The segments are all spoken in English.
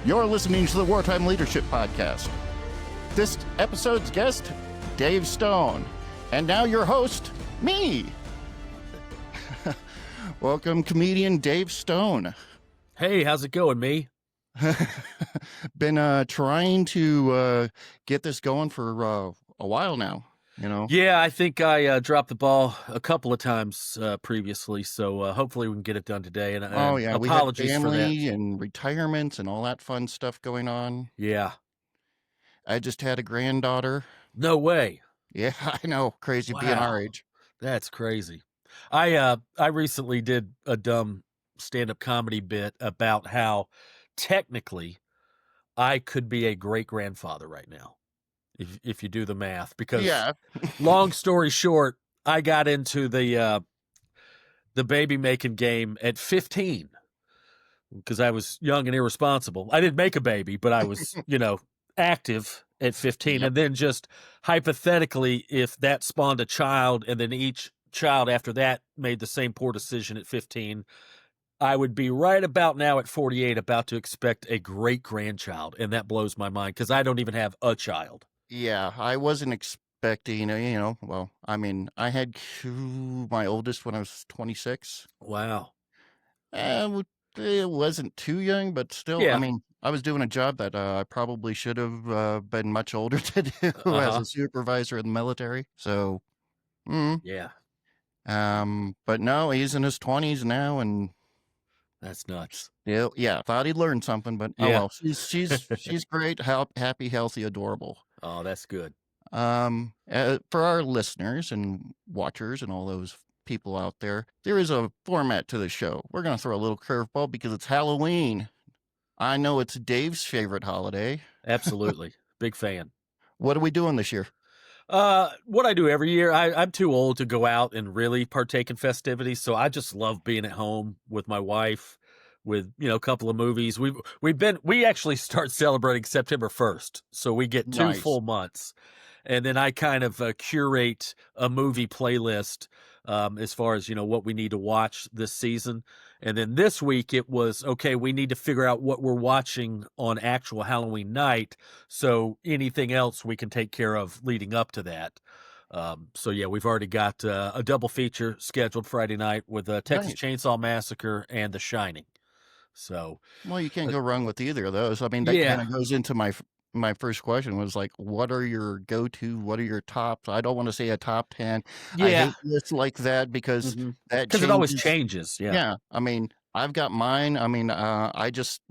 You're listening to the Wartime Leadership Podcast. This episode's guest, Dave Stone. And now your host, me. Welcome, comedian Dave Stone. Hey, how's it going, me? Been trying to get this going for a while now, you know? Yeah, I think I dropped the ball a couple of times previously, so hopefully we can get it done today. And Oh, yeah, apologies we had for that. family and retirements and all that fun stuff going on. Yeah. I just had a granddaughter. No way. Yeah, I know. Crazy being Wow. our age. That's crazy. I recently did a dumb stand-up comedy bit about how technically I could be a great-grandfather right now, if you do the math. Because Yeah. long story short, I got into the baby making game at 15 because I was young and irresponsible. I didn't make a baby, but I was, active at 15. Yep. And then just hypothetically, if that spawned a child and then each child after that made the same poor decision at 15, I would be right about now at 48 about to expect a great grandchild. And that blows my mind because I don't even have a child. Yeah, I wasn't expecting, I had my oldest when I was 26. Wow. It wasn't too young, but still, Yeah. I was doing a job that I probably should have been much older to do as a supervisor in the military. So, Yeah. but no, he's in his 20s now, and That's nuts. yeah, thought he'd learned something, but oh Yeah. well, she's great, happy, healthy, adorable. Oh, that's good. For our listeners and watchers and all those people out there, there is a format to the show. We're going to throw a little curveball because it's Halloween. I know it's Dave's favorite holiday. Absolutely. Big fan. What are we doing this year? What I do every year, I'm too old to go out and really partake in festivities, so I just love being at home with my wife, with a couple of movies. We actually start celebrating September 1st, so we get 2 Nice. full months, and then I kind of curate a movie playlist as far as what we need to watch this season. And then this week it was, okay, we need to figure out what we're watching on actual Halloween night, so anything else we can take care of leading up to that. So yeah, we've already got a double feature scheduled Friday night with Texas Chainsaw Massacre and The Shining. So, well, you can't go wrong with either of those. I mean, that kind of goes into my first question was like, what are your go-to? What are your tops? I don't want to say a top 10. Yeah. I hate lists like that because it always changes. Yeah. Yeah. I mean, I've got mine. I mean, I just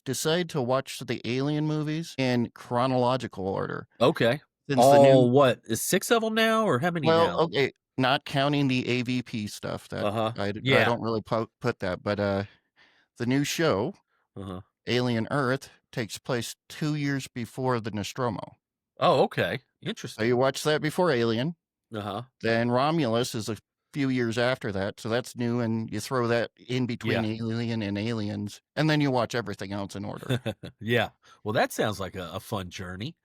decided to watch the Alien movies in chronological order. Okay. Since what is 6 of them now, or how many now? Well, okay, not counting the AVP stuff. That I don't really put that, but the new show, Alien Earth, takes place 2 years before the Nostromo. Oh, okay. So Interesting. you watch that before Alien. Then Romulus is a few years after that, so that's new, and you throw that in between Alien and Aliens, and then you watch everything else in order. Yeah. Well, that sounds like a fun journey.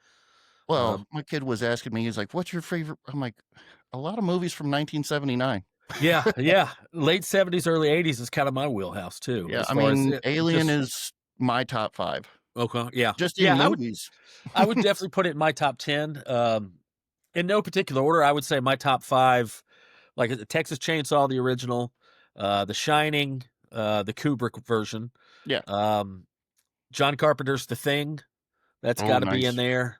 Well, my kid was asking me, he's like, what's your favorite? I'm like, a lot of movies from 1979. Yeah. Late 70s, early 80s is kind of my wheelhouse too. Yeah, I mean, Alien is my top 5. Okay, yeah. Just in movies. I would definitely put it in my top 10. In no particular order, I would say my top 5, like Texas Chainsaw, the original, The Shining, the Kubrick version. Yeah. John Carpenter's The Thing. That's got to be in there.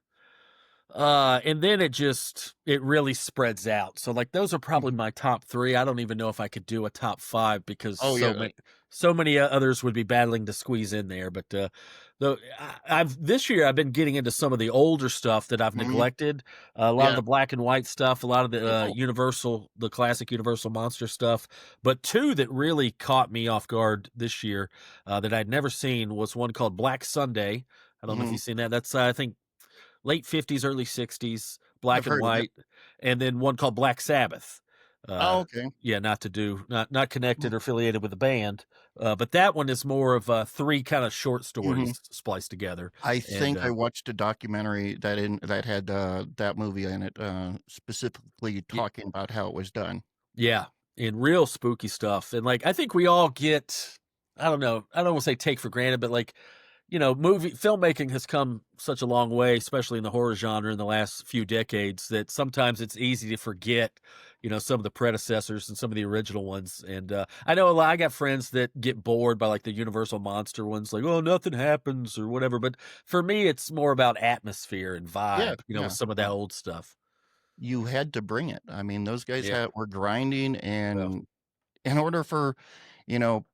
And then it really spreads out. So like those are probably my top 3. I don't even know if I could do a top 5 because so many others would be battling to squeeze in there. But this year I've been getting into some of the older stuff that I've neglected. A lot of the black and white stuff, a lot of the the classic Universal monster stuff. But 2 that really caught me off guard this year that I'd never seen was one called Black Sunday. I don't know if you've seen that. That's I think late 50s, early 60s, black and white, and then one called Black Sabbath. Okay. Yeah, not connected or affiliated with the band, but that one is more of 3 kind of short stories spliced together. I think I watched a documentary that had that movie in it, specifically talking about how it was done. Yeah, and real spooky stuff. And like I think we all get, I don't know, I don't want to say take for granted, but like movie filmmaking has come such a long way, especially in the horror genre in the last few decades, that sometimes it's easy to forget, some of the predecessors and some of the original ones. And I know a lot. I got friends that get bored by like the Universal monster ones, like, oh, nothing happens or whatever. But for me, it's more about atmosphere and Yeah, vibe, with yeah. some of that old stuff. You had to bring it. I mean, those guys Yeah. were grinding, Well, and in order for, you know,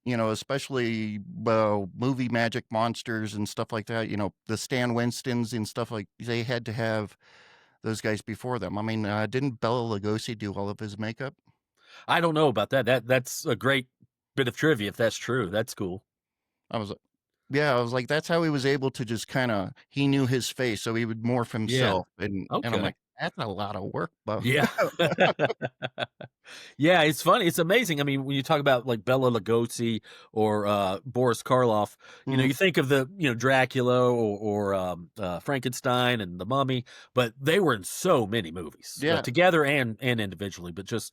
especially movie magic monsters and stuff like that. The Stan Winstons and stuff like they had to have those guys before them. I mean, didn't Bela Lugosi do all of his makeup? I don't know about that. That's a great bit of trivia if that's true. That's cool. I was, yeah, I was like, that's how he was able to just kind of. He knew his face, so he would morph Yeah. himself, and I'm Okay. like, that's a lot of work, but Yeah. Yeah, it's funny. It's amazing. I mean, when you talk about like Bela Lugosi or Boris Karloff, Mhm. you think of the Dracula or Frankenstein and the Mummy, but they were in so many movies Yeah, together and individually. But just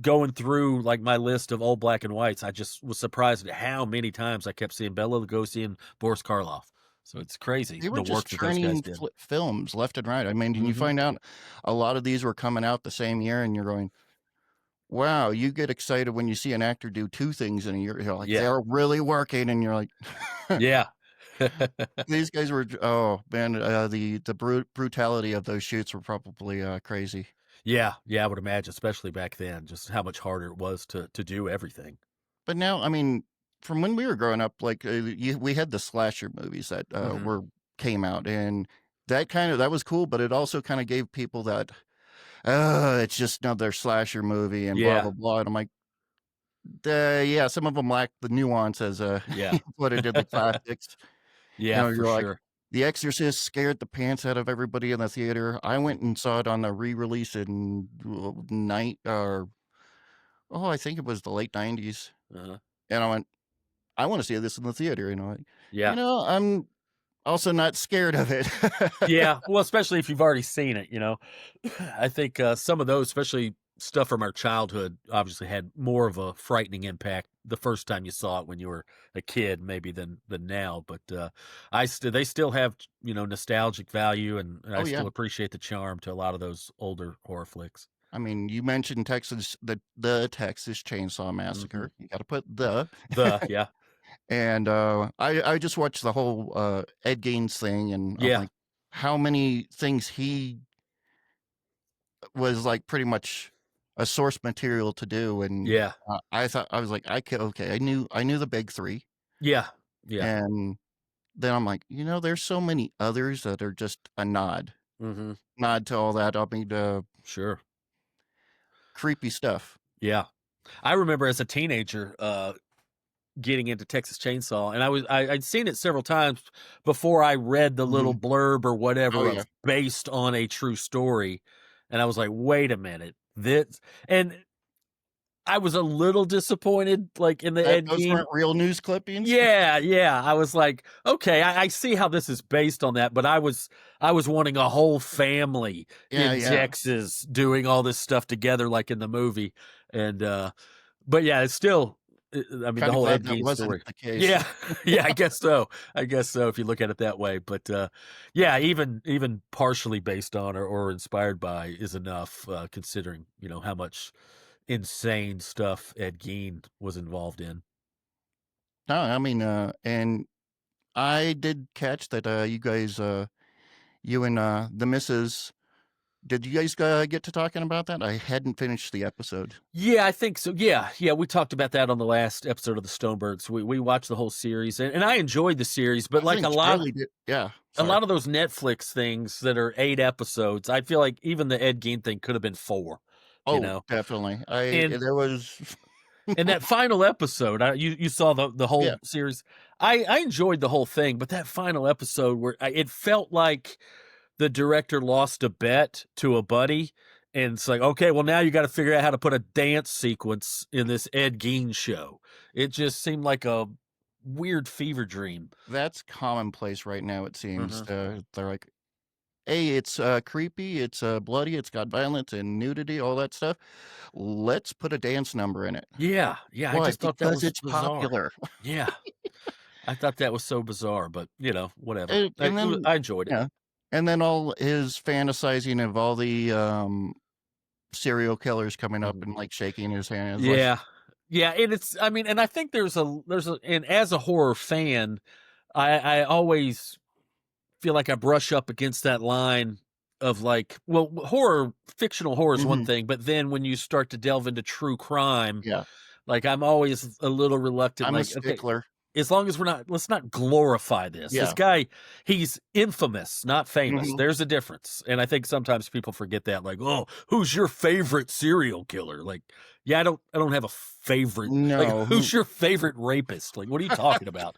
going through like my list of old black and whites, I just was surprised at how many times I kept seeing Bela Lugosi and Boris Karloff. So it's crazy they were the just work that those guys churning did. films left and right. I mean, and you Hmm. find out a lot of these were coming out the same year, and you're going, wow, you get excited when you see an actor do two things in a year. You're like, Yeah, they're really working, and you're like, yeah. these guys were. Oh man, the brutality of those shoots were probably crazy. Yeah, yeah, I would imagine, especially back then, just how much harder it was to do everything. But now, I mean, from when we were growing up, like we had the slasher movies that Mhm. were came out, and that was cool, but it also kind of gave people that, it's just another slasher movie and blah Yeah, blah blah. And I'm like, yeah, some of them lack the nuance as yeah. what it did the classics. Yeah, for You're like, sure. The Exorcist scared the pants out of everybody in the theater. I went and saw it on the re-release in night or I think it was the late '90s, Uh-huh. and I went, I want to see this in the theater. Yeah. I'm also not scared of it. Yeah, well, especially if you've already seen it, I think, some of those, especially stuff from our childhood, obviously had more of a frightening impact the first time you saw it when you were a kid maybe than now, but, they still have, nostalgic value, and I Oh yeah, still appreciate the charm to a lot of those older horror flicks. I mean, you mentioned the Texas Chainsaw Mhm. Massacre. You got to put the. Yeah. And I just watched the whole Ed Gaines thing, and I'm Yeah. like, how many things he was like pretty much a source material to do. And Yeah. I thought, I was like, okay, I knew the big three, Yeah. Yeah. and then I'm like, there's so many others that are just a Mhm. nod to all that. I mean, Sure. creepy stuff. Yeah. I remember as a teenager, getting into Texas Chainsaw, and I'd seen it several times before I read the little Hmm. blurb or Oh whatever yeah, of based on a true story, and I was like, "Wait a minute, this," and I was a little disappointed, like, in the Ed those Gein. weren't real news clippings. Yeah, yeah, I was like, "Okay, I see how this is based on that," but I was wanting a whole family Yeah, in yeah. Texas doing all this stuff together like in the movie, and, but yeah, it's still I mean, the Kind of whole glad Ed that Gein wasn't story. the case. Yeah. Yeah, I guess so. I guess so if you look at it that way, but, yeah, even partially based on or inspired by is enough, considering, how much insane stuff Ed Gein was involved in. No, I mean, and I did catch that you guys, you and the missus, did you guys get to talking about that? I hadn't finished the episode. Yeah, I think so. Yeah, yeah, we talked about that on the last episode of the Stonebergs. We watched the whole series, and I enjoyed the series, but I like think Charlie did. Yeah, a sorry. lot of those Netflix things that are 8 episodes, I feel like even the Ed Gein thing could have been 4, you Oh, know? definitely. And There was, that final episode, you saw the yeah, whole series. I enjoyed the whole thing, but that final episode where it felt like the director lost a bet to a buddy, and it's like, "Okay, well, now you gotta figure out how to put a dance sequence in this Ed Gein show." It just seemed like a weird fever dream. that's commonplace right now, it seems. Mhm. They're like, hey, it's creepy, it's bloody, it's got violence and nudity, all that stuff. Let's put a dance number in it. Yeah, yeah, I Why? just thought that Because was it's bizarre. popular. Yeah. I thought that was so bizarre, but whatever. And then, I enjoyed it. yeah, and then all his fantasizing of all the serial killers coming up Mhm. and like shaking his hand. It's like, Yeah. Yeah, and I mean, and I think and as a horror fan, I always feel like I brush up against that line of like, well, fictional horror is one mhm, thing, but then when you start to delve into true crime, yeah, like I'm always a little reluctant, I'm a like, okay, stickler. as long as let's not glorify this. This Yeah. guy, he's infamous, not famous. Mhm. There's a difference. And I think sometimes people forget that, like, oh, who's your favorite serial killer? Like, yeah, I don't have a favorite. Like, No, who's your favorite rapist? Like, what are you talking about?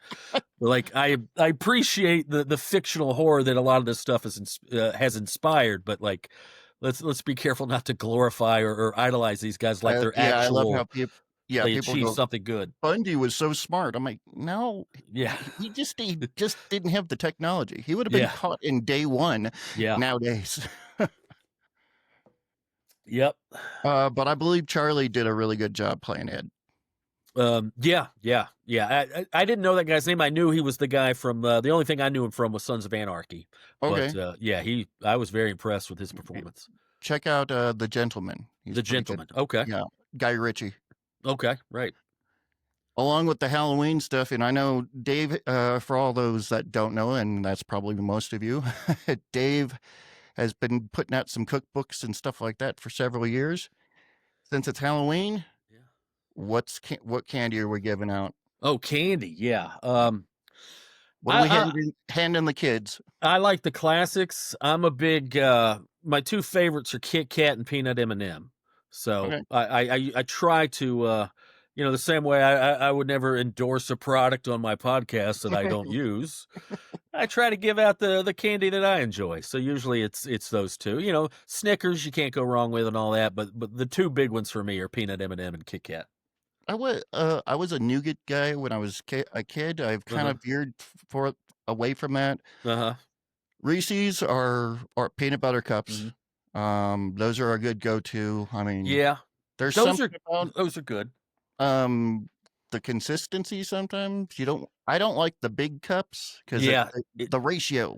Like, I appreciate the fictional horror that a lot of this stuff has inspired, but like, let's be careful not to glorify or idolize these guys like they're yeah, I love how they people achieve go, something good. Bundy was so smart. I'm like, no, Yeah. he just didn't have the technology. He would have been Yeah. caught in day one Yeah. nowadays. Yep. But I believe Charlie did a really good job playing Ed. Yeah. I didn't know that guy's name. I knew he was the guy from the only thing I knew him from was Sons of Anarchy. But Okay, yeah, I was very impressed with his performance. check out The Gentleman. He's The pretty good. Gentleman. Okay. Yeah, Guy Ritchie. Okay. Right. Along with the Halloween stuff, and I know Dave, for all those that don't know, and that's probably most of you, Dave has been putting out some cookbooks and stuff like that for several years. Since it's Halloween, Yeah. what candy are we giving out? Oh, candy. Yeah. What are we I handing the kids? I like the classics. I'm a big my two favorites are Kit Kat and Peanut M&M. So Okay. I try to the same way I would never endorse a product on my podcast that I don't use. I try to give out the candy that I enjoy. So usually it's those two. Snickers you can't go wrong with and all that, but the two big ones for me are Peanut M&M and Kit Kat. I was a nougat guy when I was a kid. I've kind Uh-huh. of veered away from that. Uh-huh. Reese's are peanut butter cups. Those are a good go-to. I mean, Yeah. there's Those something are about those are good. the consistency sometimes. I don't like the big cups because Yeah. the ratio.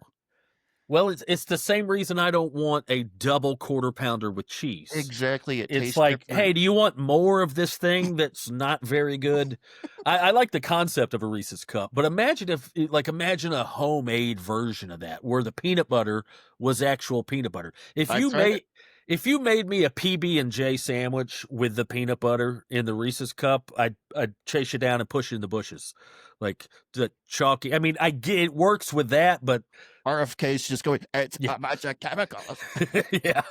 Well, it's the same reason I don't want a double quarter pounder with cheese. Exactly, it It's tastes like, different. hey, do you want more of this thing that's not very good? I like the concept of a Reese's cup, but imagine imagine a homemade version of that where the peanut butter was actual peanut butter. I tried it. If you made me a PB&J sandwich with the peanut butter in the Reese's cup, I'd chase you down and push you in the bushes. Like the chalky. I mean, I get it works with that, but RFK's just going, it's yeah. a bunch of chemicals. Yeah.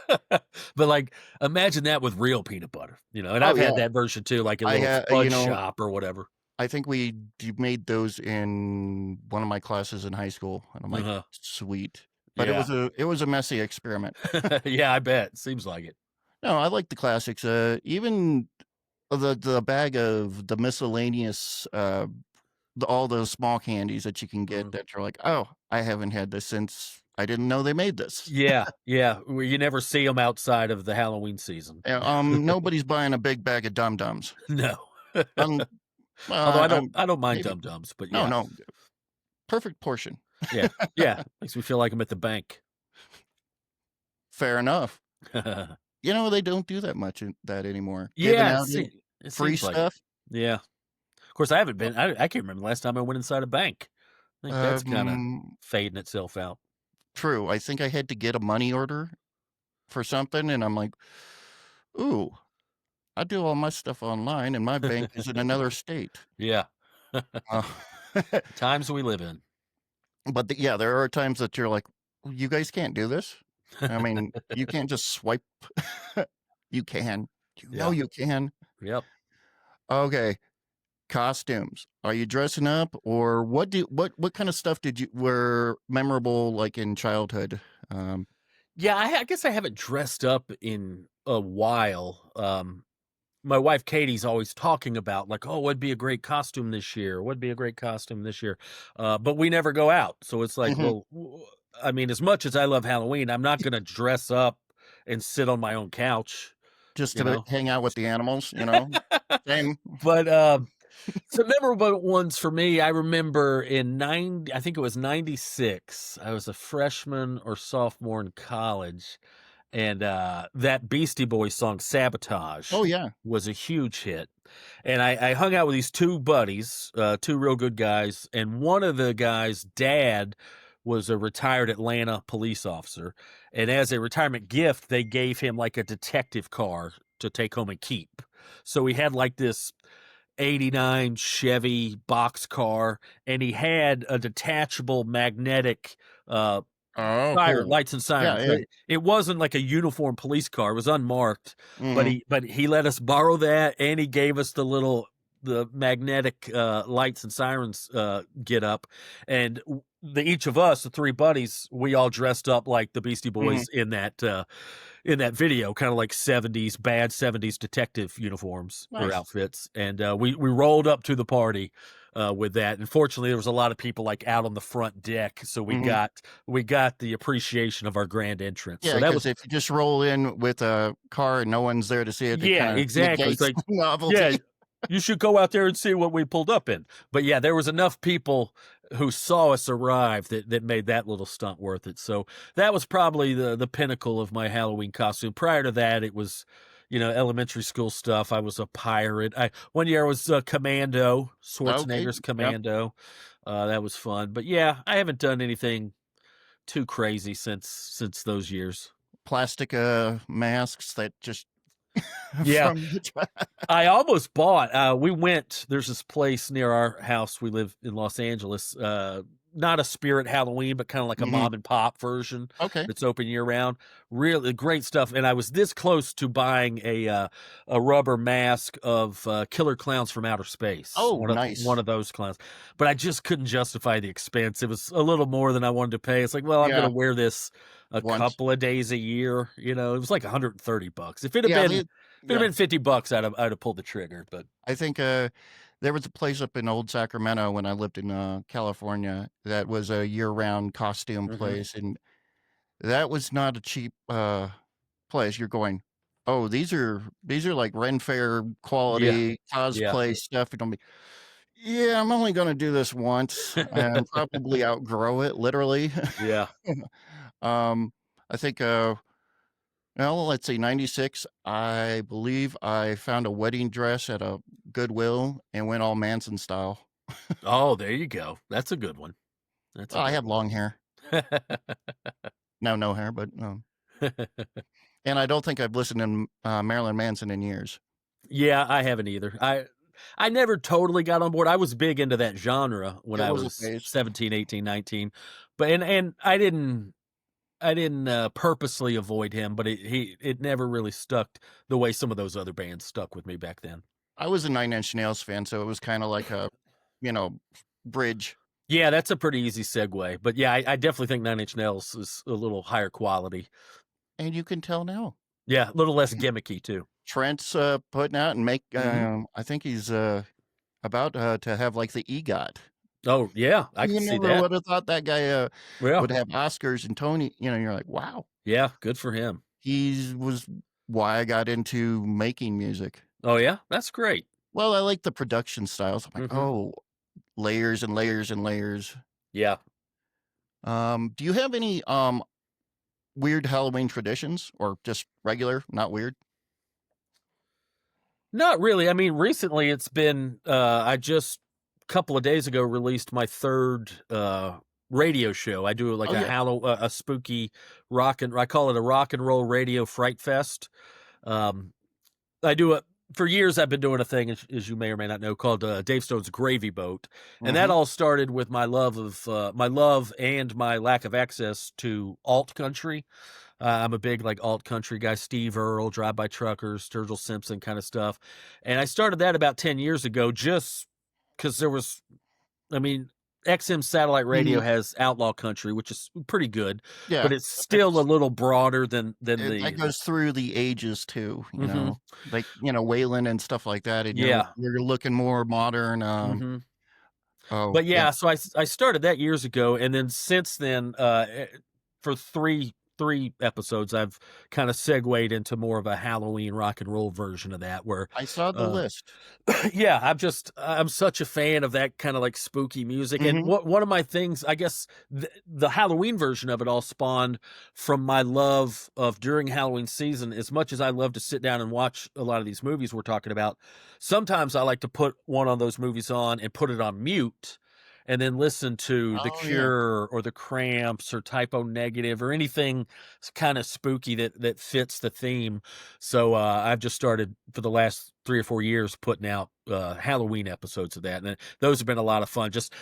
But like imagine that with real peanut butter, and Oh I've had yeah, that version too, like a I little had fudge shop or whatever. I think we made those in one of my classes in high school, and I'm like, Uh-huh. sweet. But Yeah. it was a messy experiment. Yeah, I bet. Seems like it. No, I like the classics. Even the bag of the miscellaneous, all the small candies that you can get Mhm. that you're like, oh, I haven't had this since I didn't know they made this. Yeah, yeah. Where you never see them outside of the Halloween season. Nobody's buying a big bag of Dum Dums. No. Um, Although I'm I don't mind maybe Dum Dums, but no, yeah. no, perfect portion. Yeah. Yeah. Makes me feel like I'm at the bank. Fair enough. They don't do that much in that anymore. Giving Yeah, out it free seems like it. stuff. Yeah. Of course, I haven't been. I can't remember the last time I went inside a bank. I think that's kind of Um, fading itself out. True. I think I had to get a money order for something, and I'm like, ooh, I do all my stuff online, and my bank is in another state. Yeah. Uh, Times we live in. but yeah, there are times that you're like, you guys can't do this. I mean, you can't just swipe. You can. Yeah. You can. Yep. Okay. Costumes. Are you dressing up, or what kind of stuff were memorable like in childhood? Yeah, I guess I haven't dressed up in a while. My wife Katie's always talking about like, oh, what'd be a great costume this year? What'd be a great costume this year? But we never go out, so it's like, Mhm. well, I mean, as much as I love Halloween, I'm not gonna dress up and sit on my own couch, Just you to know. hang out with the animals, Same. But Some memorable ones for me, I remember I think it was 96. I was a freshman or sophomore in college, and that Beastie Boys song "Sabotage" Oh, yeah. was a huge hit. And I hung out with these two buddies, two real good guys, and one of the guys' dad was a retired Atlanta police officer, and as a retirement gift, they gave him like a detective car to take home and keep. So he had like this '89 Chevy box car, and he had a detachable magnetic uh Oh, siren, cool. lights and Yeah, sirens. yeah. It wasn't like a uniform police car, it was unmarked, but Mhm, he let us borrow that, and he gave us the magnetic lights and sirens get up, and each of us, the three buddies, we all dressed up like the Beastie mhm. Boys in that video, kind of like bad 70s detective uniforms or Nice. outfits. And we rolled up to the party with that. And fortunately, there was a lot of people like out on the front deck, so Mhm. we got the appreciation of our grand entrance. Yeah, So that because was if you just roll in with a car and no one's there to see it, it yeah, kinda exactly. It's negates like the yeah, novelty. you should go out there and see what we pulled up in. But yeah, there was enough people who saw us arrive that made that little stunt worth it. So that was probably the pinnacle of my Halloween costume. Prior to that, it was, elementary school stuff. I was a pirate. One year I was Commando, Okay, Schwarzenegger's yep. Commando. That was fun. But yeah, I haven't done anything too crazy since those years. Plastic, masks that just Yeah, from the I almost bought. There's this place near our house. We live in Los Angeles. Not a Spirit Halloween, but kind of like a Mhm. mom and pop version Okay. that's open year round. Really great stuff. And I was this close to buying a rubber mask of Killer Clowns from Outer Space. Oh, One nice. of those clowns, but I just couldn't justify the expense. It was a little more than I wanted to pay. It's like, well, I'm going Yeah, to wear this a once. couple of days a year. It was like $130. If it had Yeah, been they if it had yeah. been $50, I'd have pulled the trigger, but I think, there was a place up in Old Sacramento when I lived in, California that was a year-round costume mhm. place, and that was not a cheap, place. You're going, "Oh, these are like Ren Fair Yeah, quality yeah. cosplay stuff." And I'm like, "Yeah, I'm only gonna do this once and probably outgrow it, literally." Yeah. Um, I think, well, let's see, 96, I believe I found a wedding dress at a Goodwill and went all Manson style. Oh, there you go. That's a good one. That's a Well, I good had long hair. one. Now no hair, but, and I don't think I've listened to, Marilyn Manson in years. Yeah, I haven't either. I never totally got on board. I was big into that genre when It I was a was phase. 17, 18, 19, but and I didn't purposely avoid him, but it never really stuck the way some of those other bands stuck with me back then. I was a Nine Inch Nails fan, so it was kinda like a, you know, bridge, Yeah, that's a pretty easy segue. But yeah, I definitely think Nine Inch Nails is a little higher quality. and you can tell now. Yeah, a little less gimmicky too. Trent's, putting out and Mhm. I think he's, about, to have, like, the EGOT. Oh, yeah, I can You see never that. would have thought that guy, Yeah. would have Oscars and Tony, you're like, "Wow." Yeah, good for him. He was why I got into making music. Oh, yeah? That's great. Well, I like the production styles. I'm like, Mhm. "Oh, layers and layers and layers." Yeah. Do you have any, weird Halloween traditions or just regular, not weird? Not really. I mean, recently it's been, I just couple of days ago released my 3rd, radio show. I do like Oh, yeah. a spooky I call it a rock and roll radio fright fest. Um, I do it for years. I've been doing a thing, as you may or may not know, called Dave Stone's Gravy Boat, and that Mhm. all started with my love and my lack of access to alt country. I'm a big like alt country guy, Steve Earle, Drive By Truckers, Sturgill Simpson kind of stuff, and I started that about 10 years ago, just because there was I mean, XM satellite radio Mhm. has outlaw country, which is pretty good, Yeah. but it's still a little broader than That the goes through the ages too, Mhm. like, Waylon and stuff like that, and Yeah. you're looking more modern, Mhm. oh, But yeah. yeah, so I started that years ago, and then since then, for 3 episodes, I've kind of segued into more of a Halloween rock and roll version of that where, I saw the uh list. yeah, I'm such a fan of that kind of like spooky music. And Mhm. one of my things, I guess the Halloween version of it all spawned from my love of during Halloween season. As much as I love to sit down and watch a lot of these movies we're talking about, sometimes I like to put one of those movies on and put it on mute and then listen to The Oh, yeah. Cure or The Cramps or Typo Negative or anything kind of spooky that fits the theme. So I've just started for the last 3 or 4 years putting out Halloween episodes of that, and those have been a lot of fun. Just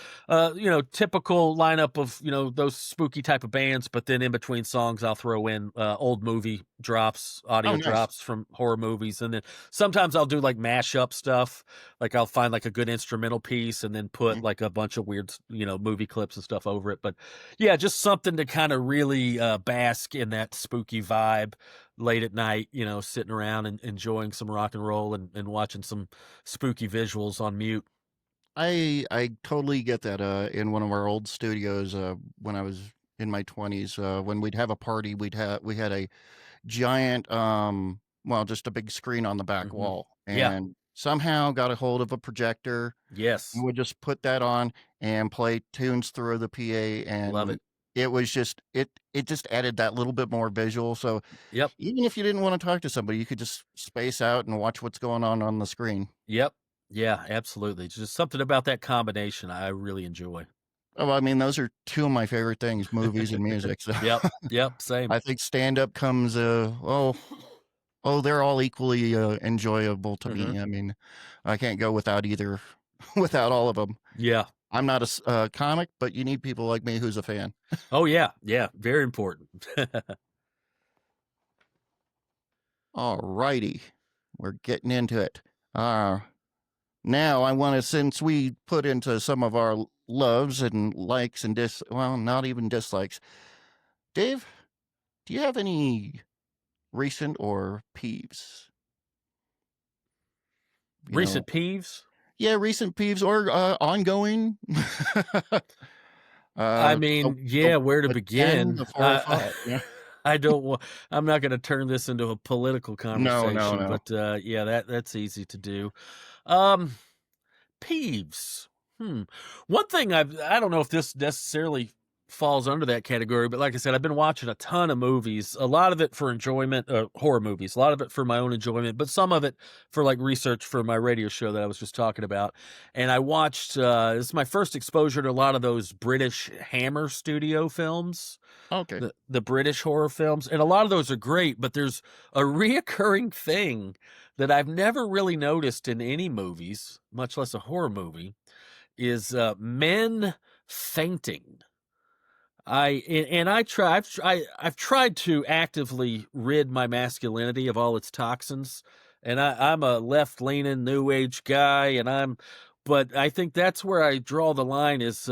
typical lineup of those spooky type of bands, but then in between songs, I'll throw in old movie drops, Oh, audio nice. drops from horror movies, and then sometimes I'll do like mashup stuff. Like I'll find like a good instrumental piece and then put Mm. like a bunch of weird movie clips and stuff over it. But yeah, just something to kind of really bask in that spooky vibe late at night, sitting around and enjoying some rock and roll and watching some spooky visuals on mute. I totally get that, in one of our old studios, when I was in my 20s, when we'd have a party, we had a giant, well, just a big screen on the back Hmm. wall, Yeah. and somehow got a hold of a projector, and Yes. would just put that on and play tunes through the PA, Love and it. it was just it just added that little bit more visual, so Yep. even if you didn't wanna talk to somebody, you could just space out and watch what's going on the screen. Yep. Yeah, absolutely. Just something about that combination I really enjoy. Oh, I mean, those are 2 of my favorite things, movies and music, so Yep. Yep. Same. I think stand-up comes, they're all equally, enjoyable to Hmm. me. I mean, I can't go without either without all of them. Yeah. I'm not a comic, but you need people like me who's a fan. Oh yeah. Yeah. Very important. Alrighty, we're getting into it. Uh, Now I wanna since we put into some of our loves and likes and well, not even dislikes. Dave, do you have any recent or peeves? You know Recent peeves. Yeah, recent peeves or, ongoing. I The mean, yeah, where to the 10, begin? the 405, yeah. I don't want. I'm not going to turn this into a political No, no, conversation, no. but yeah, that's easy to do. Um, Peeves. Hmm. One thing I don't know if this necessarily falls under that category, but like I said, I've been watching a ton of movies, a lot of it for enjoyment, horror movies, a lot of it for my own enjoyment, but some of it for like research for my radio show that I was just talking about. And I watched, this is my first exposure to a lot of those British Hammer Studio films, Okay. the British horror films, and a lot of those are great, but there's a reoccurring thing that I've never really noticed in any movies, much less a horror movie, is men fainting. I've tried to actively rid my masculinity of all its toxins, and I'm a left leaning new age guy, but I think that's where I draw the line is.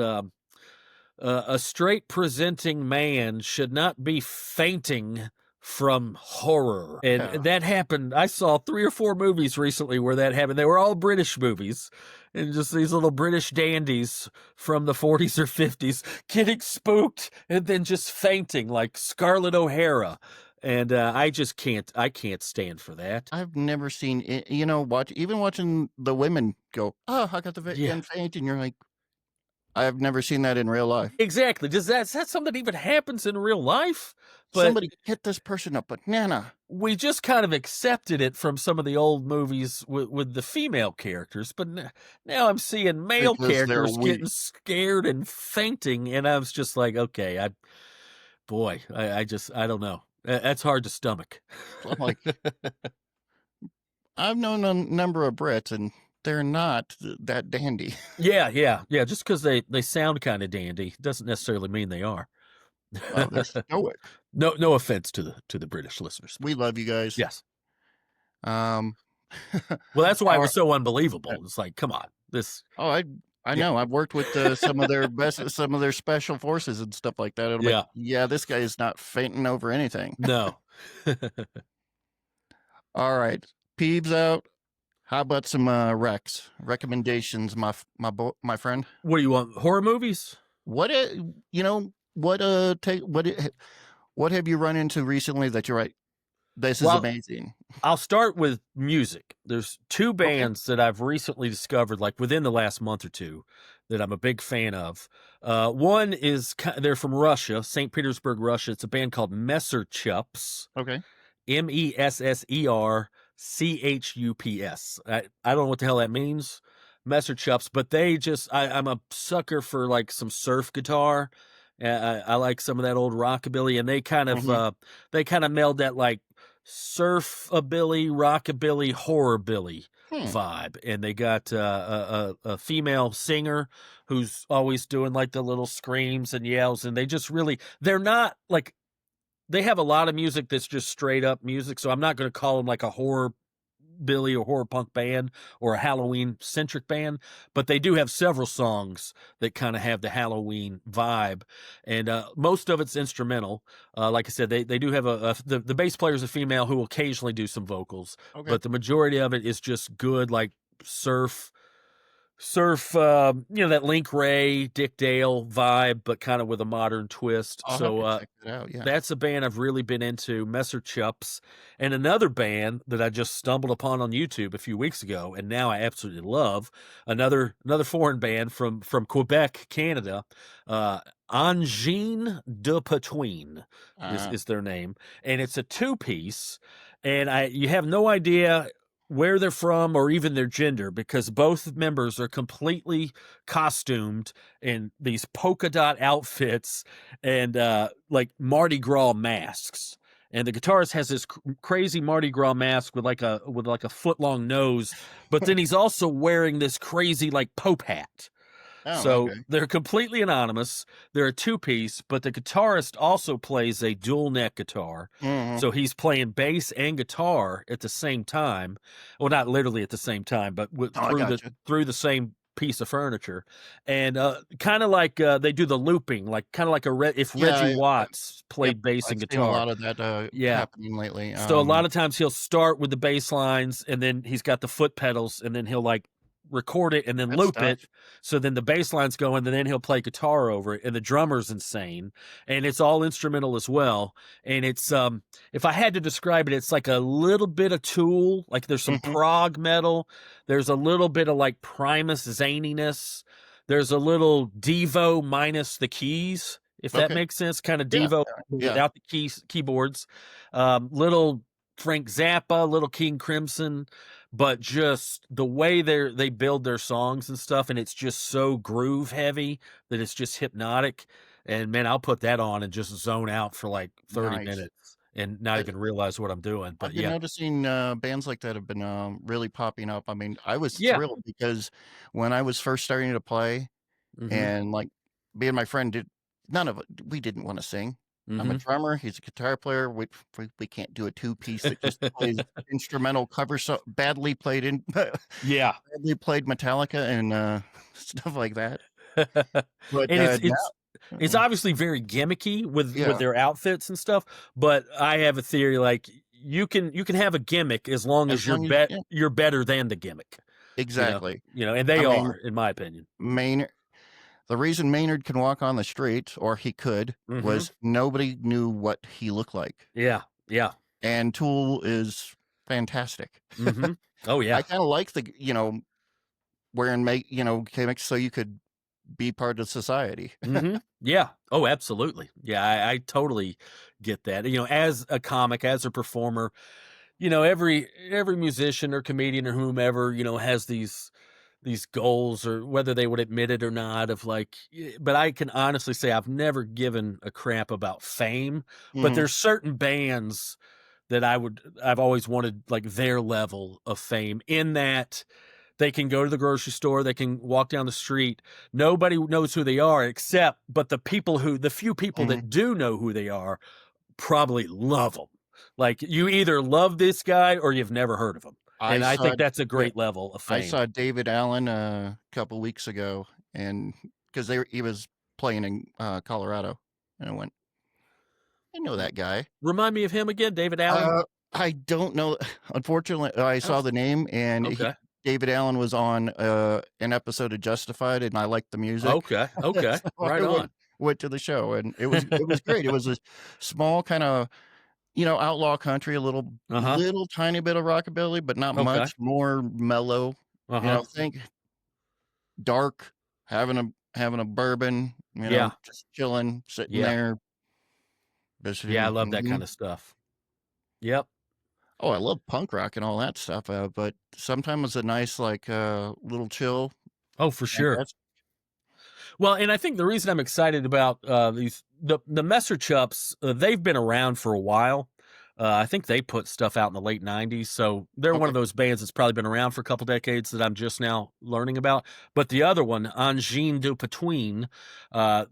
A straight presenting man should not be fainting from horror. And Yeah. that happened. I saw 3 or 4 movies recently where that happened. They were all British movies. And just these little British dandies from the 40s or 50s getting spooked and then just fainting like Scarlett O'Hara. And I can't stand for that. I've never seen watching the women go, "Oh, I got the Yeah. and faint," and you're like, I've never seen that in real life. Exactly. Is that something that even happens in real life? But Somebody hit this person a banana. we just kind of accepted it from some of the old movies with the female characters, but now I'm seeing male Because they're characters weak. getting scared and fainting, and I was just like, okay, I don't know. That's hard to stomach. I'm like, I've known a number of Brits, and they're not that dandy. Yeah, yeah, yeah. Just because they sound kind of dandy doesn't necessarily mean they are. Well, they're stoic. No offense to the British listeners. We love you guys. Yes. Um, Well, that's why it Our was so unbelievable. It's like, come on, this. Oh, I Yeah, know. I've worked with, some of their special forces and stuff like that. I'm like, yeah, "Yeah, this guy is not fainting over anything." no. Alright. Peeves out. How about some, recommendations, my friend? What do you want? Horror movies? What, what, take What have you run into recently that you're like, this is Well, amazing? I'll start with music. There's two Okay. bands that I've recently discovered, like within the last month or two, that I'm a big fan of. One is they're from Russia, St. Petersburg, Russia. It's a band called Messer Chups, Okay. Messerchups. I don't know what the hell that means, Messer Chups, but I'm a sucker for like some surf guitar. I like some of that old rockabilly, and Hmm. they kind of meld that like surfabilly, rockabilly, horrorbilly Hmm. vibe. And they got a female singer who's always doing like the little screams and yells, and they're not like they have a lot of music that's just straight up music, so I'm not going to call them like a horror Billy or horror punk band or a Halloween centric band, but they do have several songs that kind of have the Halloween vibe, and most of it's instrumental. Like I said, they do have the bass player is a female who will occasionally do some vocals, Okay. but the majority of it is just good like surf that Link Ray, Dick Dale vibe, but kind of with a modern twist. I'll have So to check that out. Yeah. that's a band I've really been into, Messer Chups, and another band that I just stumbled upon on YouTube a few weeks ago, and now I absolutely love. Another foreign band from Quebec, Canada. Angine de Patuine Uh, is their name, and it's a two-piece, and you have no idea where they're from or even their gender because both members are completely costumed in these polka dot outfits and like Mardi Gras masks. And the guitarist has this crazy Mardi Gras mask with like a foot long nose, but then he's also wearing this crazy like Pope hat. oh, So okay. they're completely anonymous. They're a two-piece, but the guitarist also plays a dual neck guitar. Hmm. So he's playing bass and guitar at the same time. Well, not literally at the same time, but Oh, I gotcha. through the same piece of furniture. And kind of like they do the looping, like kind of like if Yeah. Reggie Watts Yep. played bass and I've seen a guitar. lot of that Yeah. happening lately. So a lot of times he'll start with the bass lines and then he's got the foot pedals and then he'll like record it and then That's loop it. tough. So then the bass line's going and then he'll play guitar over it and the drummer's insane. And it's all instrumental as well. And it's if I had to describe it, it's like a little bit of Tool, like there's some Hmm. prog metal, there's a little bit of like Primus zaniness, there's a little Devo minus the keys. If that Okay. makes sense, kind of Yeah. Devo Yeah. without the keyboards, little Frank Zappa, little King Crimson, but just the way they build their songs and stuff, and it's just so groove heavy that it's just hypnotic. And man, I'll put that on and just zone out for like 30 Nice. minutes and not I, even realize what I'm doing. But I've been yeah, noticing bands like that have been really popping up. I mean, I was yeah, thrilled because when I was first starting to play, mm-hmm, and like me and my friend did, none of it, we didn't want to sing. I'm a mm-hmm. drummer. He's a guitar player. We can't do a two-piece that just plays instrumental cover, so badly played in Yeah, badly played Metallica and stuff like that. and But it's now, obviously very gimmicky with yeah, their outfits and stuff, but I have a theory like you can have a gimmick as long as as long as yeah, you're better than the gimmick, exactly. and I they mean, are in my opinion. Maynard. The reason Maynard can walk on the street, or he could, Mhm. was nobody knew what he looked like. Yeah. Yeah. And Tool is fantastic. Mhm. Oh I yeah. kind of like the, wearing gimmicks so you could be part of society. Mhm. Yeah. Oh, absolutely. Yeah, I totally get that. As a comic, as a performer, every musician or comedian or whomever, has these goals or whether they would admit it or not of like but I can honestly say I've never given a crap about fame, but Hmm. there's certain bands that I've always wanted like their level of fame in that they can go to the grocery store, they can walk down the street, nobody knows who they are but the few people Hmm. that do know who they are probably love them. Like you either love this guy or you've never heard of him. I And I saw, think that's a yeah, great level of I fame. saw David Allen a couple weeks ago, and because he was playing in Colorado, and I went, I know that guy. Remind me of him again, David Allen? I don't know. Unfortunately, I Oh, saw the name, and okay. David Allen was on an episode of Justified, and I liked the music. Okay. Okay. So Right I on. went to the show, and it was great. It was a small kind of, outlaw country, a Uh-huh. little tiny bit of rockabilly, but not Okay. much, more mellow. Uh-huh. Think dark, having a bourbon, Yeah. just chilling, sitting Yeah. there, Yeah, I listening. love that kind of stuff. Yep. Oh, I love punk rock and all that stuff, but sometimes a nice, like, little chill, Oh, for sure. fantastic. Well, and I think the reason I'm excited about these the Messer Chups, they've been around for a while. I think they put stuff out in the late '90s, so they're one Okay. of those bands that's probably been around for a couple decades that I'm just now learning about. But the other one, Angine du Patouin, uh,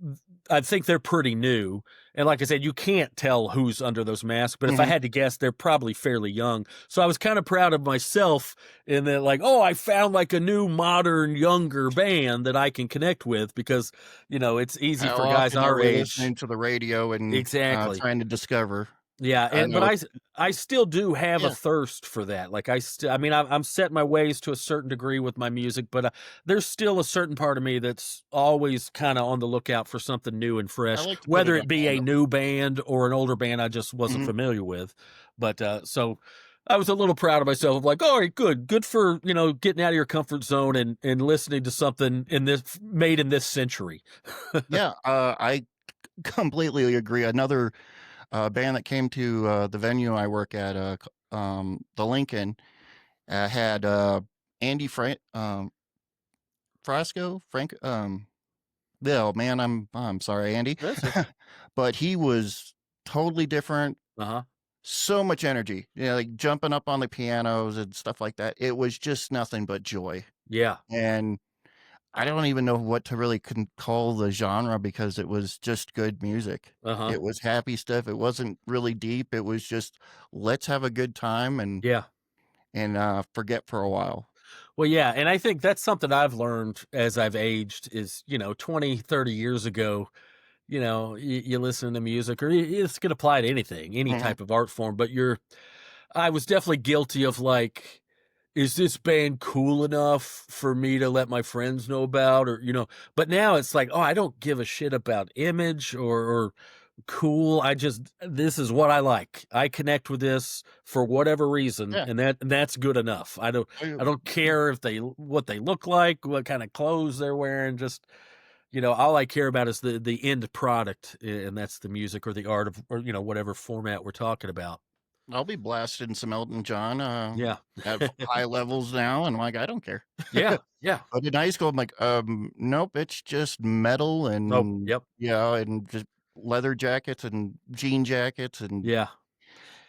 I think they're pretty new. And like I said, you can't tell who's under those masks. But if I Mhm. had to guess, they're probably fairly young. So I was kind of proud of myself in that, like, oh, I found like a new, modern, younger band that I can connect with because it's easy How for guys often are our we age. listening to the radio and, Exactly. trying to discover? Yeah, I but know I still do have a yeah, thirst for that. Like I mean, I'm set my ways to a certain degree with my music, but there's still a certain part of me that's always kind of on the lookout for something new and I fresh, like to put whether it on it be a random. new band or an older band I just wasn't Mhm. familiar with. But so I was a little proud of myself of like, all right, good for getting out of your comfort zone and listening to something in this made in this century. Yeah, I completely agree. Another, band that came to, the venue I work at, the Lincoln, had, Andy Frasco? No, man, I'm sorry, Andy. That's it. But he was totally different, Uh huh. so much energy, like jumping up on the pianos and stuff like that. It was just nothing but joy. Yeah. And I don't even know what to really call the genre because it was just good music. Uh huh. It was happy stuff. It wasn't really deep. It was just let's have a good time and Yeah. forget for a while. Well, yeah, and I think that's something I've learned as I've aged is, 20, 30 years ago, you listen to music or this could apply to anything, any Mhm. type of art form, but I was definitely guilty of like, is this band cool enough for me to let my friends know about but now it's like, oh, I don't give a shit about image or cool. This is what I like. I connect with this for whatever reason, Yeah. and that's good enough. I don't care if what they look like, what kind of clothes they're wearing. Just all I care about is the end product, and that's the music or the art of or whatever format we're talking about. I'll be blasting some Elton John Yeah, at high levels now, and I'm like, I don't care. yeah, yeah. But in high school, I'm like, nope, it's just metal Oh, and yep, and just leather jackets and jean jackets, and yeah.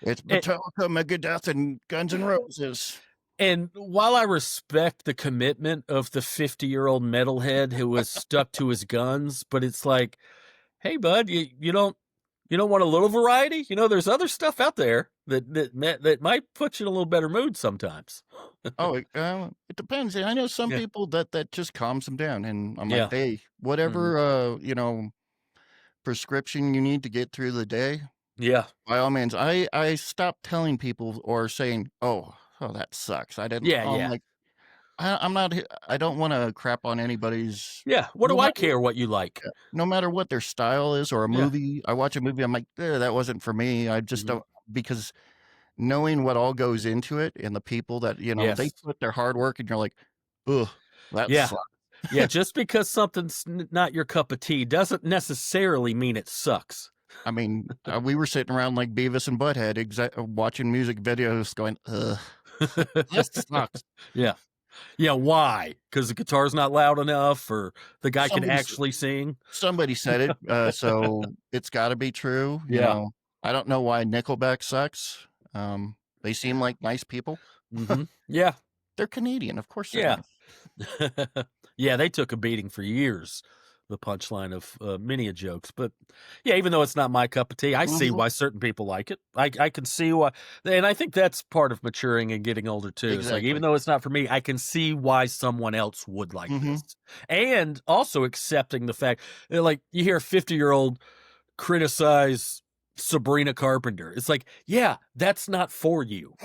it's Metallica, Megadeth, and Guns N' Roses. And while I respect the commitment of the 50-year-old metalhead who was stuck to his guns, but it's like, hey, bud, you don't want a little variety? There's other stuff out there that might put you in a little better mood sometimes. Oh, it depends. I know some Yeah, people that just calms them down, and I'm like, yeah, hey, mhm, whatever prescription you need to get through the day, yeah, by all means. I stopped telling people or saying, oh, that sucks. I didn't. yeah, I'm yeah, like, I'm not. I don't want to crap on anybody's. yeah. What No do I matter care what you like? no matter what their style is or a Yeah, movie. I watch a movie. I'm like, that wasn't for me. I just mhm, don't because knowing what all goes into it and the people that they yes, put their hard work, and you're like, ugh, that yeah, sucks. yeah. Just because something's not your cup of tea doesn't necessarily mean it sucks. I mean, we were sitting around like Beavis and Butthead, watching music videos, going, ugh, this sucks. Yeah. Yeah, why? Because the guitar's not loud enough, or the guy can Somebody s- actually sing? somebody said it, so it's got to be true. Yeah. I don't know why Nickelback sucks. They seem like nice people. Mhm. Yeah, They're Canadian, of course they're yeah. nice. Yeah, they took a beating for years, the punchline of, many a jokes, but, yeah, even though it's not my cup of tea, I see Mhm. why certain people like it. I can see why and I think that's part of maturing and getting older too. It's like, even Exactly. though it's not for me, I can see why someone else would like Mhm. this, and also accepting the fact like, you hear a 50-year-old criticize Sabrina Carpenter. It's like, yeah, that's not for you.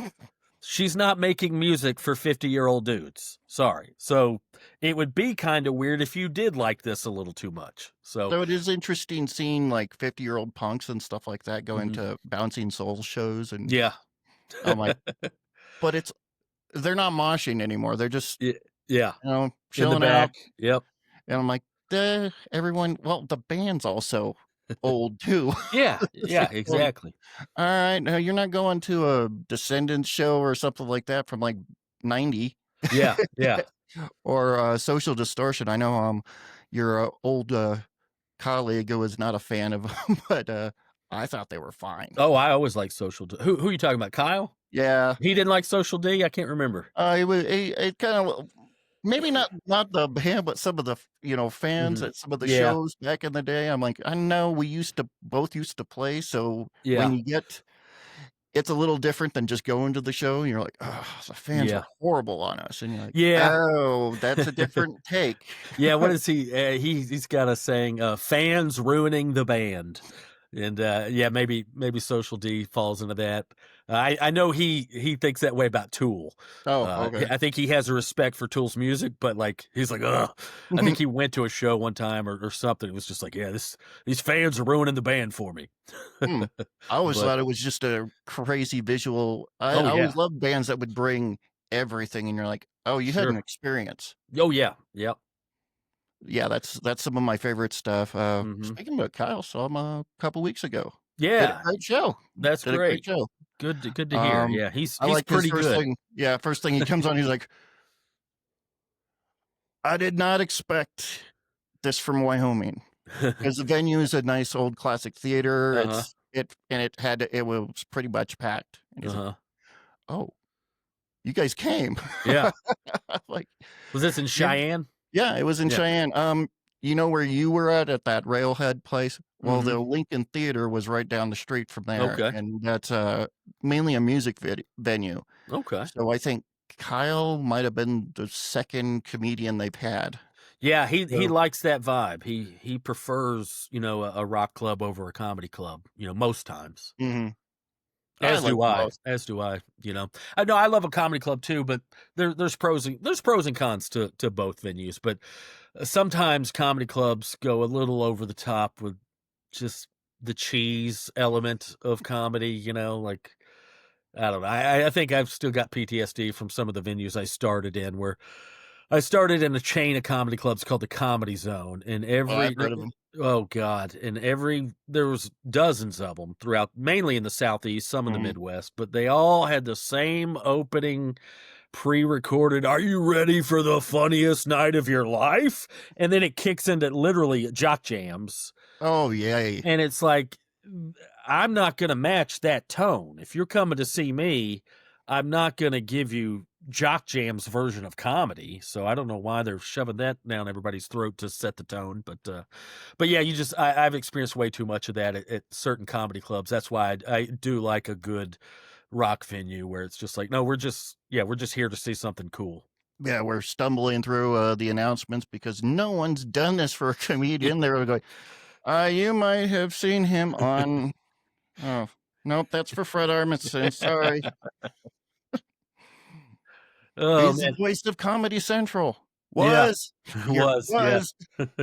she's not making music for 50-year-old dudes. Sorry. So it would be kind of weird if you did like this a little too much. So it is interesting seeing like 50-year-old punks and stuff like that going Mhm. to Bouncing Souls shows, and yeah. I'm like, but they're not moshing anymore. They're just Yeah. In the chilling out. back. Yep. And I'm like, everyone. Well, the band's also old too. Yeah. It's Yeah, like, exactly. all right, now you're not going to a Descendants show or something like that from like 90. Yeah. Yeah. Or Social Distortion. I know your old colleague was not a fan of them, but I thought they were fine. Oh, I always like Social D. Who are you talking about? Kyle? Yeah, He didn't like Social D? I can't remember. it kind of, maybe not the band, but some of the fans Mhm. at some of the Yeah. shows back in the day. I'm like, I know we both used to play, so Yeah. when you get, it's a little different than just going to the show, and you're like, oh, the fans Yeah. were horrible on us, and you're like, Yeah. oh, that's a different take. Yeah, what is he? He's got a saying, "Fans ruining the band," and yeah, maybe Social D falls into that. I know he thinks that way about Tool. Oh, okay. I think he has a respect for Tool's music, but like he's like, ugh. I think he went to a show one time or something. It was just like, yeah, these fans are ruining the band for me. I always But thought it was just a crazy visual. I oh yeah, always loved bands that would bring everything, and you're like, oh, you had an sure. experience. Oh yeah, yep. Yeah, that's some of my favorite stuff. hmm Speaking of Kyle, saw him a couple weeks ago. Did a Yeah, great show. that's Did a great great. show. Good to hear. Um, Yeah, I he's like his pretty first good. thing. Yeah, first thing he comes on, he's like, I did not expect this from Wyoming, because the venue is a nice old classic theater. Uh-huh. It was pretty much packed. And he's like, Uh-huh. oh, you guys came. Yeah. Like, Was this in Cheyenne? yeah, it was in Yeah. Cheyenne. You know where you were at that Railhead place? Well, the Mhm. Lincoln Theater was right down the street from there, Okay. and that's mainly a music venue. Okay. So I think Kyle might have been the second comedian they've had. Yeah, he So, likes that vibe. He prefers, a rock club over a comedy club, most times. mhm. I As like do them I. both. As do I, I know I love a comedy club too, but there's pros and cons to both venues, but sometimes comedy clubs go a little over the top with just the cheese element of comedy, like I don't know. I think I've still got PTSD from some of the venues I started in, where I started in a chain of comedy clubs called the Comedy Zone, and Oh, I've heard of them. oh god, and there was dozens of them throughout, mainly in the Southeast, some in the Mhm. Midwest, but they all had the same opening pre-recorded, "Are you ready for the funniest night of your life?" And then it kicks into literally jock jams, Oh, yay. and it's like, I'm not gonna match that tone. If you're coming to see me, I'm not gonna give you Jock Jam's version of comedy, so I don't know why they're shoving that down everybody's throat to set the tone, but yeah, I've experienced way too much of that at certain comedy clubs. That's why I do like a good rock venue where it's just like, no, we're just here to see something cool. Yeah, we're stumbling through the announcements because no one's done this for a comedian. They were going, you might have seen him on. Oh, nope, that's for Fred Armisen. Sorry. Oh, He's the man. voice of Comedy Central. Yeah. Was. Here Was, yeah. was.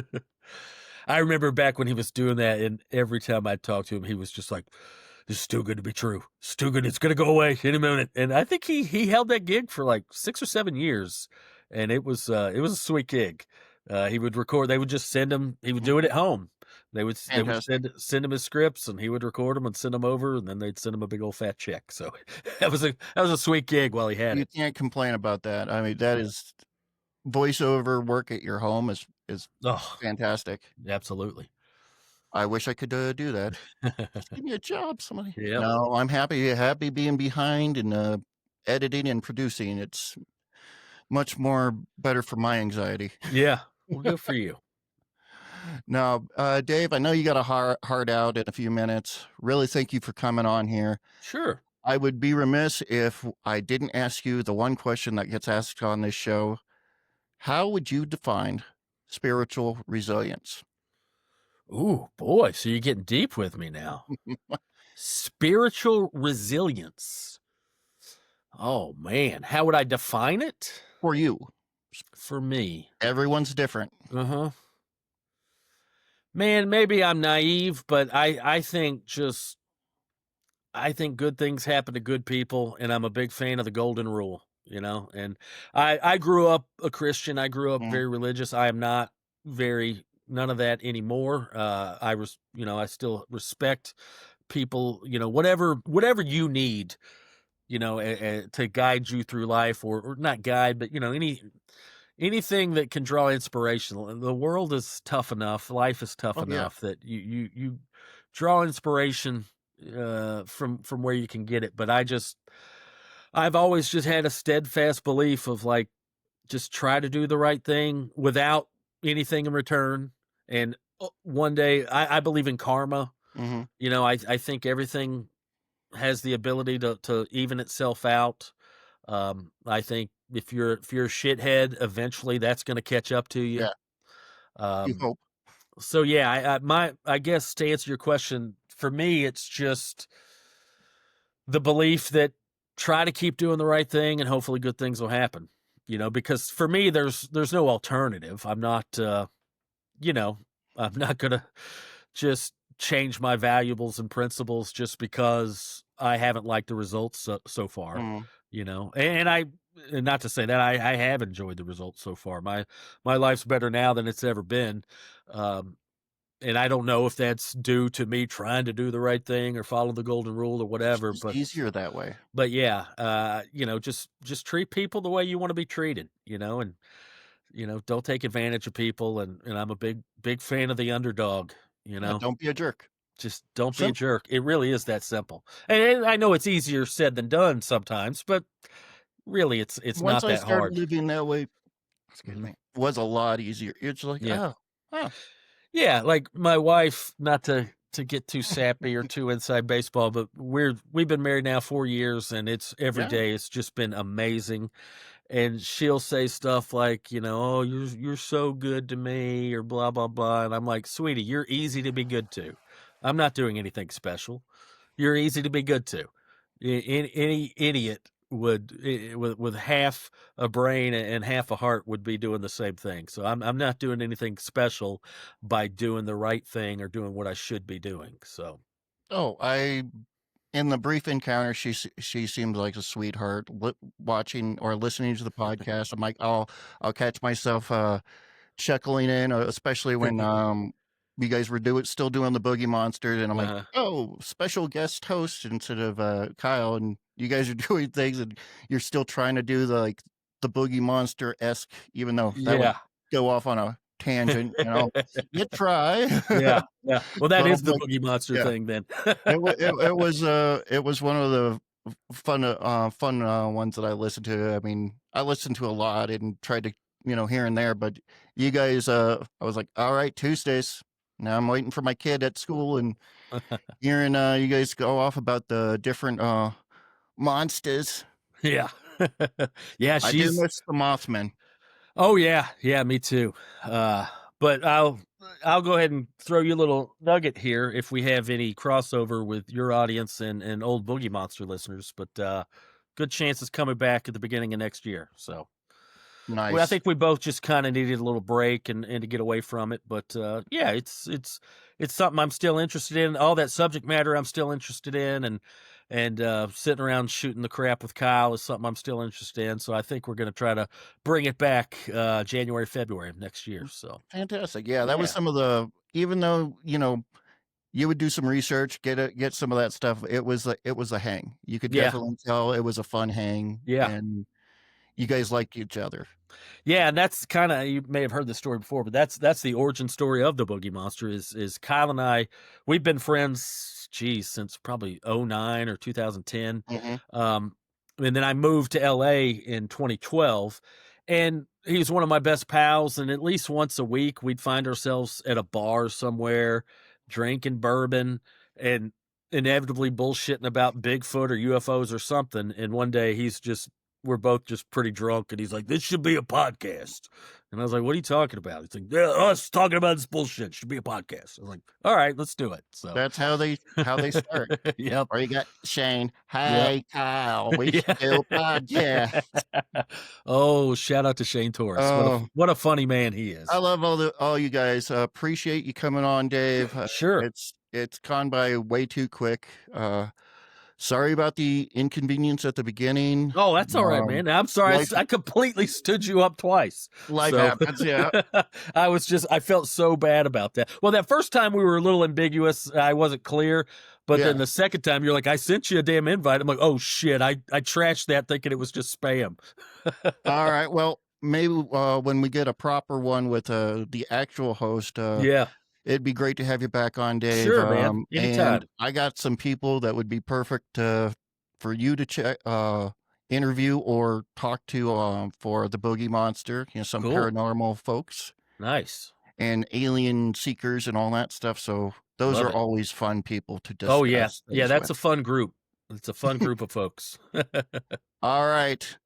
I remember back when he was doing that, and every time I'd talk to him, he was just like, "This is too good to be true. It's too good. It's gonna go away any minute." And I think he held that gig for like 6 or 7 years, and it was a sweet gig. He would record. They would just send him. He would do it at home. They would send him his scripts, and he would record them and send them over, and then they'd send him a big old fat check. So that was a sweet gig while he had You it. can't complain about that. I mean, that Yeah. is voiceover work at your home is Oh, fantastic. absolutely. I wish I could do that. Just give me a job, somebody. Yep. No, I'm happy being behind and editing and producing. It's much more better for my anxiety. Yeah. Well, good for you. Now, Dave, I know you got a hard out in a few minutes. Really, thank you for coming on here. Sure. I would be remiss if I didn't ask you the one question that gets asked on this show. How would you define spiritual resilience? Ooh, boy. So you're getting deep with me now. Spiritual resilience. Oh man, how would I define it? for you? For me. Everyone's different. Uh-huh. Man, maybe I'm naive, but I think good things happen to good people, and I'm a big fan of the golden rule, you know. And I grew up a Christian. I grew up Mhm. very religious. I am not very none of that anymore. I still respect people. You know, whatever you need, to guide you through life, or not guide, but anything that can draw inspiration. The world is tough enough. Life is tough Oh, yeah. enough that you draw inspiration from where you can get it. But I've always just had a steadfast belief of like just try to do the right thing without anything in return. And one day, I believe in karma. Mhm. I think everything has the ability to even itself out. I think if you're a shithead, eventually that's going to catch up to you. Yeah. You Um, hope. so yeah, I guess to answer your question, for me, it's just the belief that try to keep doing the right thing and hopefully good things will happen. Because for me, there's no alternative. You know, I'm not gonna just change my valuables and principles just because I haven't liked the results so far. Mhm. And not to say that I have enjoyed the results so far. My life's better now than it's ever been. Um, and I don't know if that's due to me trying to do the right thing or follow the golden rule or It's whatever, just easier that way. but yeah, just treat people the way you want to be treated, and don't take advantage of people. And I'm a big fan of the underdog. You Yeah, know, don't be a jerk. just don't be a Simple. jerk. It really is that simple. And I know it's easier said than done sometimes, but really, it's Once not I that started hard. living that way, excuse Mhm. me, was a lot easier. It's like, Yeah. "Oh, huh." Yeah, like my wife, not to get too sappy or too inside baseball, but we've been married now 4 years, and it's every Yeah. day it's just been amazing. And she'll say stuff like, "Oh, you're so good to me," or blah blah blah, and I'm like, "Sweetie, you're easy to be good to. I'm not doing anything special. You're easy to be good to. Any idiot with half a brain and half a heart would be doing the same thing. So I'm not doing anything special by doing the right thing or doing what I should be doing. So Oh, I in the brief encounter, she seemed like a sweetheart. Watching or listening to the podcast, I'm like, I'll catch myself chuckling in, especially when you guys were still doing the Boogie Monsters, and I'm like, uh, oh, special guest host instead of Kyle, and you guys are doing things, and you're still trying to do the Boogie Monster esque, even though that would yeah. go off on a tangent, you try. Yeah, yeah. Well, that So, is the but Boogie Monster yeah, thing then. it was one of the fun ones that I listened to. I mean, I listened to a lot and tried to here and there, but you guys, I was like, all right, Tuesdays. Now I'm waiting for my kid at school and hearing you guys go off about the different monsters. Yeah. Yeah, I do she's miss the Mothman. Oh yeah, yeah, me too. But I'll go ahead and throw you a little nugget here if we have any crossover with your audience and old Boogie Monster listeners. But good chances coming back at the beginning of next year. So well, I Nice. think we both just kind of needed a little break and to get away from it. But yeah, it's something I'm still interested in. All that subject matter I'm still interested in, and sitting around shooting the crap with Kyle is something I'm still interested in. So I think we're going to try to bring it back January, February of next year. So Fantastic. Yeah, that was yeah, some of the even though, you would do some research, get some of that stuff. It was a hang. You could yeah, definitely tell it was a fun hang, yeah. and you guys like each other. Yeah, and that's kind of you may have heard this story before, but that's the origin story of the Boogie Monster. Is Kyle and I we've been friends, geez, since probably '09 or 2010, Mhm. and then I moved to LA in 2012, and he was one of my best pals. And at least once a week, we'd find ourselves at a bar somewhere, drinking bourbon, and inevitably bullshitting about Bigfoot or UFOs or something. And one day he's just we're both just pretty drunk, and he's like, "This should be a podcast." And I was like, "What are you talking about?" He's like, "Yeah, us talking about this bullshit should be a podcast." I was like, "All right, let's do it." So That's how they start. yep. Or you got Shane. Yep. Hey, Kyle, we should do a podcast. Oh, shout out to Shane Torres. Oh, What a funny man he is. I love all you guys. Appreciate you coming on, Dave. Sure. It's gone by way too quick. Sorry about the inconvenience at the beginning. Oh, that's all right, man. I'm sorry. I completely stood you up twice. Life happens, yeah. I felt so bad about that. Well, that first time we were a little ambiguous. I wasn't clear. But then the second time you're like, I sent you a damn invite. I'm like, oh shit. I trashed that thinking it was just spam. All right. Well, maybe when we get a proper one with the actual host, yeah. It'd be great to have you back on, Dave. Sure, man. Anytime. And I got some people that would be perfect for you to interview or talk to for the Boogie Monster. Some Cool. paranormal folks. Nice. And alien seekers and all that stuff. So those are always fun people to discuss. Oh, yeah. Yeah, that's a fun group. It's a fun group of folks. All right.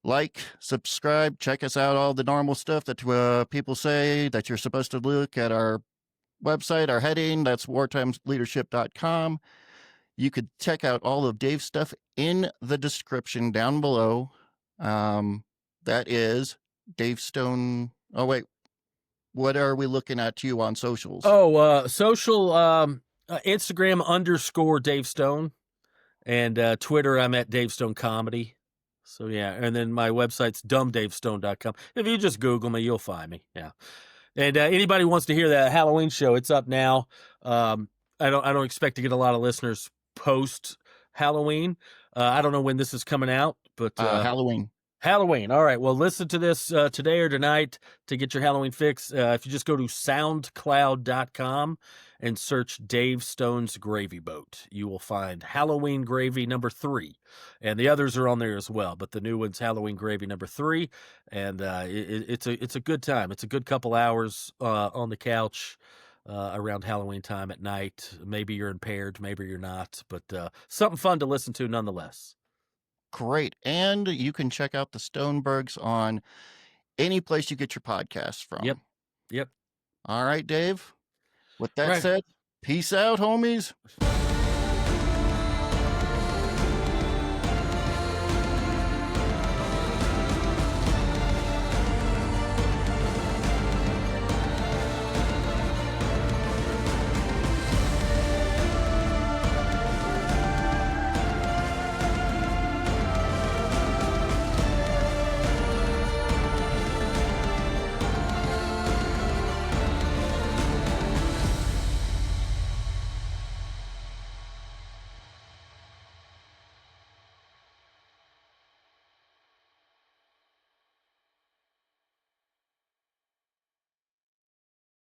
Like, subscribe, check us out, all the normal stuff that people say that you're supposed to look at our website, our heading, that's wartimesleadership.com. You could check out all of Dave's stuff in the description down below. That is Dave Stone. Oh, wait. What are we looking at you on socials? Oh, social, Instagram _ Dave Stone, and Twitter, I'm at Dave Stone Comedy. So yeah, and then my website's dumbdavestone.com. If you just Google me, you'll find me. Yeah, and anybody who wants to hear that Halloween show, it's up now. I don't expect to get a lot of listeners post Halloween. I don't know when this is coming out, but Halloween. Halloween. All right. Well, listen to this today or tonight to get your Halloween fix. If you just go to soundcloud.com and search Dave Stone's Gravy Boat, you will find Halloween Gravy #3. And the others are on there as well. But the new one's Halloween Gravy #3. And it's a good time. It's a good couple hours on the couch around Halloween time at night. Maybe you're impaired, maybe you're not. But something fun to listen to nonetheless. Great. And you can check out the Stonebergs on any place you get your podcasts from. Yep. All right, Dave. With that said, peace out, homies.